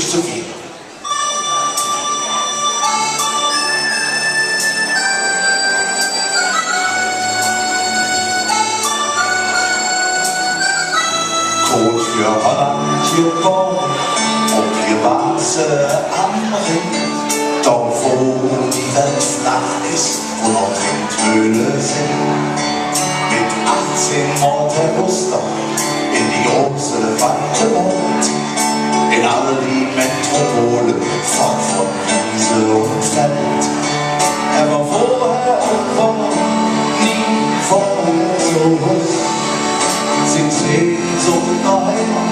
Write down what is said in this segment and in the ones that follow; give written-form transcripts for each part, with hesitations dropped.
nicht zu viel. Kot für Holland geboren und wir Wasser am Ring. Dort wo die Welt flach ist und noch Windhöhle sind. Mit 18 Mord der Gustav in die große weite Welt. In alle die Metropole fort von Wiese und Feld. Er war vorher und war nie vorher so hoch. Sind Sehnsucht nach Heimat,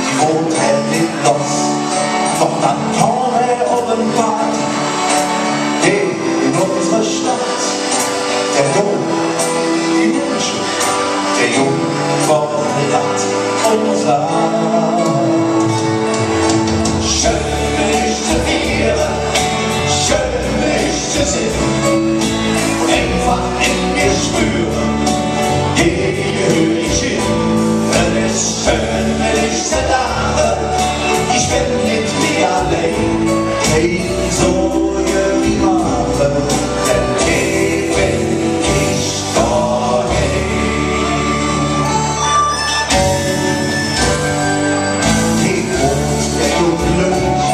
die wohnt in Los. Doch dann kam er offenbar in unsere Stadt. Der Dom, die Menschen, der Jungfrau lacht und sagt: Schön mich zu vieren, schön mich zu sehen und einfach in mir spüren, gehe ich hin. Es ist schön, wenn ich zerlache, ich bin mit mir allein. Hey, so wie mache, denn hier bin ich daheim. Die Brust unglücklich,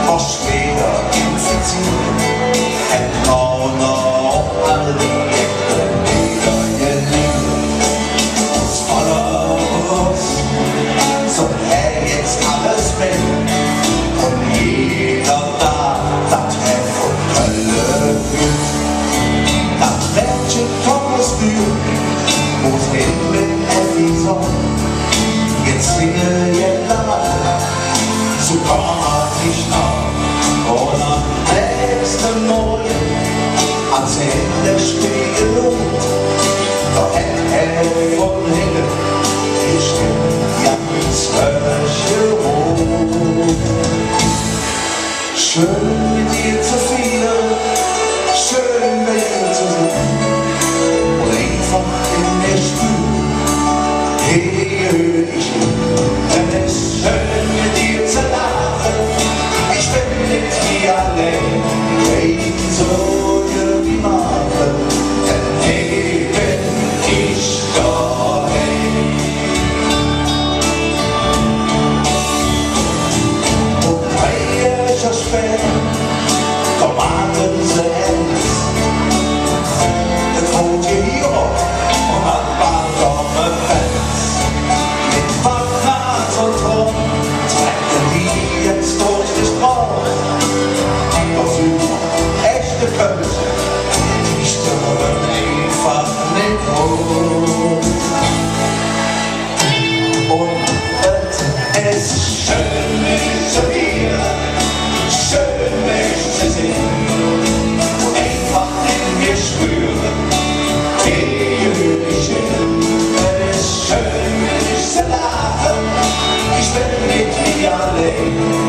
war schwer infiziert, ein Brauner auf alle die Ecken wieder geliebt. Aus voller Brust, so jetzt alles weg. Und jeder da, das Heft und Hölle fühlt. Das Mädchen Thomas fühlt, wo's hin mit Effi soll. Jetzt singe jeder mal, so kann ich nach. Und am nächsten Morgen, als in der Spiegelung, da hätt von hinten die Stimme ganz rot. Schön mit dir zu fliehen, schön bei dir zu sein und einfach in mir spüren, hier ich hin. Denn es ist schön mit dir zu lachen, ich bin mit dir allein, hey, so wie Marke, denn hier bin ich daheim. Und hey, ich spät, komm warten Sie endlich. Das wohnt ihr hier und hat warme Fans. Mit Waffnaz und Rum trecken die jetzt durch die Straße. Doch super, echte Kölsche, die stören einfach nicht rum. Und es ist schön, mich zu vieren, schön mich zu sehen und einfach in mir spüren, gehe ich hin. Es ist schön, mich zu lachen, ich bin mit mir allein.